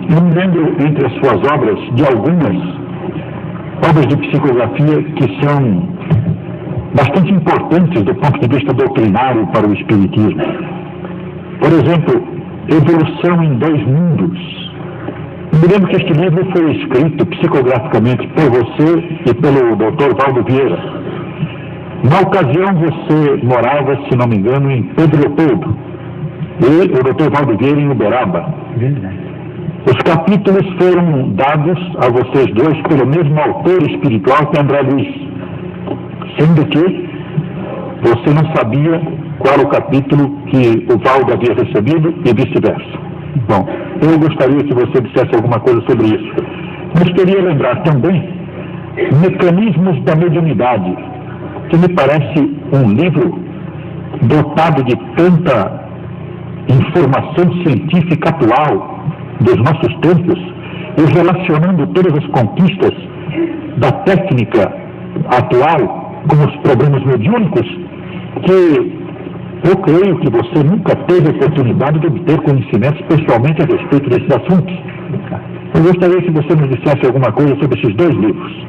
Eu me lembro, entre as suas obras, de algumas obras de psicografia que são bastante importantes do ponto de vista doutrinário para o Espiritismo. Por exemplo, Evolução em Dois Mundos. Eu me lembro que este livro foi escrito psicograficamente por você e pelo Dr. Valdo Vieira. Na ocasião, você morava, se não me engano, em Pedro Leopoldo, e o Dr. Valdo Vieira em Uberaba. Os capítulos foram dados a vocês dois pelo mesmo autor espiritual que André Luiz, sendo que você não sabia qual o capítulo que o Valdo havia recebido e vice-versa. Bom, eu gostaria que você dissesse alguma coisa sobre isso. Mas queria lembrar também Mecanismos da Mediunidade, que me parece um livro dotado de tanta informação científica atual dos nossos tempos e relacionando todas as conquistas da técnica atual com os problemas mediúnicos, que eu creio que você nunca teve oportunidade de obter conhecimentos pessoalmente a respeito desses assuntos. Eu gostaria que você nos dissesse alguma coisa sobre esses dois livros.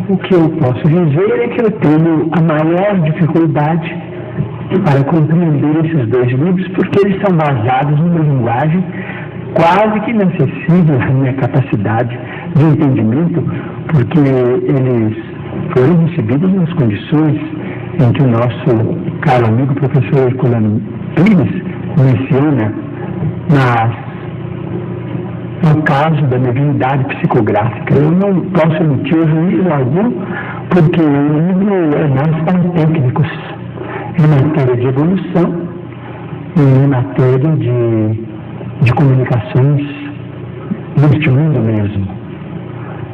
O que eu posso dizer é que eu tenho a maior dificuldade para compreender esses dois livros, porque eles são baseados numa linguagem quase que inacessível à minha capacidade de entendimento, porque eles foram recebidos nas condições em que o nosso caro amigo professor Herculano Pires menciona no caso da mediunidade psicográfica. Eu não posso emitir juízo algum, porque o livro é mais para técnicos em matéria de evolução e em matéria de comunicações deste mundo mesmo.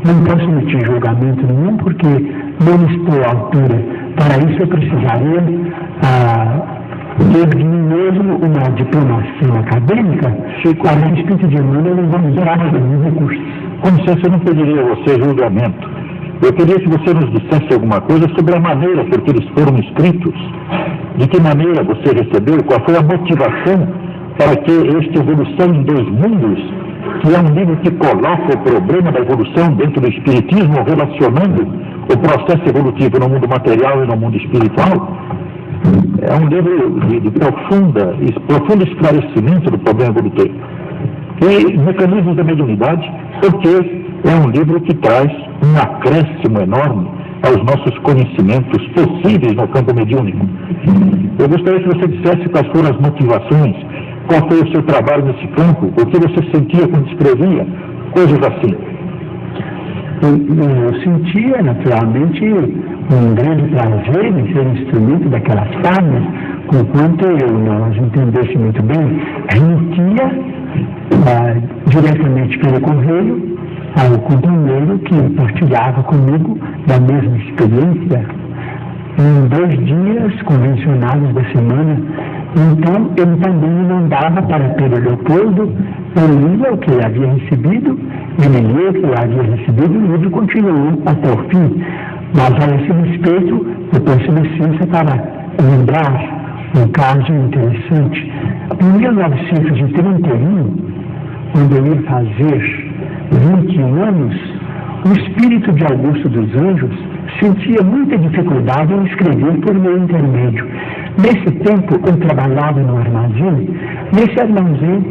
Não posso emitir julgamento nenhum, porque não estou à altura. Para isso eu precisaria ter de mim mesmo uma diplomação acadêmica, a respeito de mim eu não vou usar nenhum recurso. Com licença, eu não pediria a você julgamento. Eu queria que você nos dissesse alguma coisa sobre a maneira por que eles foram escritos, de que maneira você recebeu, qual foi a motivação para que esta Evolução em Dois Mundos, que é um livro que coloca o problema da evolução dentro do Espiritismo, relacionando o processo evolutivo no mundo material e no mundo espiritual, é um livro de profundo esclarecimento do problema evolutivo. E Mecanismos da Mediunidade, porque é um livro que traz um acréscimo enorme aos nossos conhecimentos possíveis no campo mediúnico. Eu gostaria que você dissesse quais foram as motivações, qual foi o seu trabalho nesse campo, o que você sentia quando escrevia, coisas assim. Eu sentia, naturalmente, um grande prazer em ser instrumento daquelas páginas, conquanto eu não as entendesse muito bem, remitia diretamente pelo correio ao companheiro que partilhava comigo da mesma experiência em 2 dias convencionados da semana. Então, ele também me mandava para Pedro Leopoldo, eu lia o que ele havia recebido, ele lia o que ele havia recebido, e o livro continuou até o fim. Mas, a esse respeito, eu peço licença para lembrar um caso interessante. Em 1931, quando eu ia fazer 21 anos, o espírito de Augusto dos Anjos sentia muita dificuldade em escrever por meu intermédio. Nesse tempo, eu trabalhava no armazém. Nesse armazém,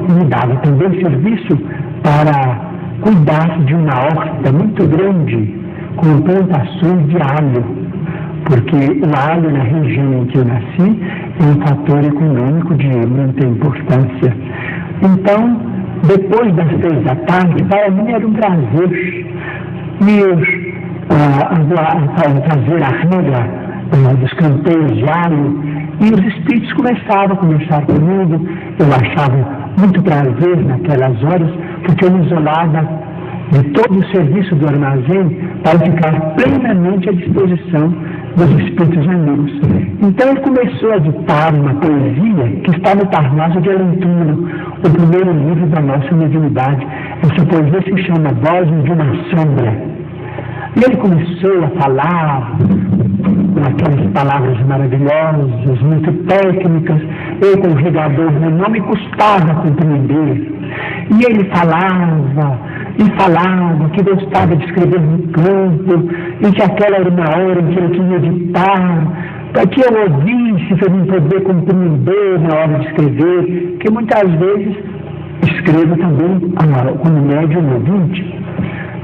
me dava também serviço para cuidar de uma horta muito grande, com plantações de alho, porque o alho, na região em que eu nasci, é um fator econômico de muita importância. Então, depois das 6 da tarde, para mim era um prazer ir fazer a rega dos canteiros de alho, e os espíritos começavam a conversar comigo. Eu achava muito prazer naquelas horas, porque eu me isolava de todo o serviço do armazém para ficar plenamente à disposição dos espíritos amigos. Então ele começou a ditar uma poesia que está no Parnaso de Alentuno, o primeiro livro da nossa mediunidade. Essa poesia se chama Vozes de uma Sombra. E ele começou a falar aquelas palavras maravilhosas, muito técnicas. Eu, como regador, não me custava compreender E ele falava, e falava que gostava de escrever no campo, e que aquela era uma hora em que ele tinha meditar, para que eu ouvisse, para mim poder compreender na hora de escrever, que muitas vezes escrevo também como médium ouvinte.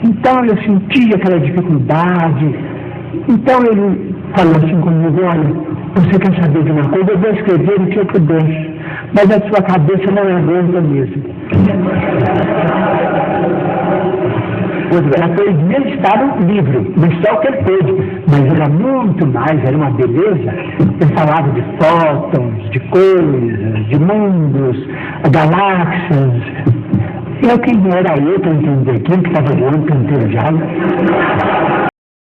Então eu sentia aquela dificuldade. Então ele falou assim comigo: olha, você quer saber de uma coisa? Eu vou escrever o que eu puder, mas a sua cabeça não aguenta mesmo. Ela fez meditar um livro, mas só o que ele pôde, mas era muito mais, era uma beleza. Ele falava de fótons, de coisas, de mundos, galáxias. Quem era eu para entender? Quem que estava voando pelo inteiro já?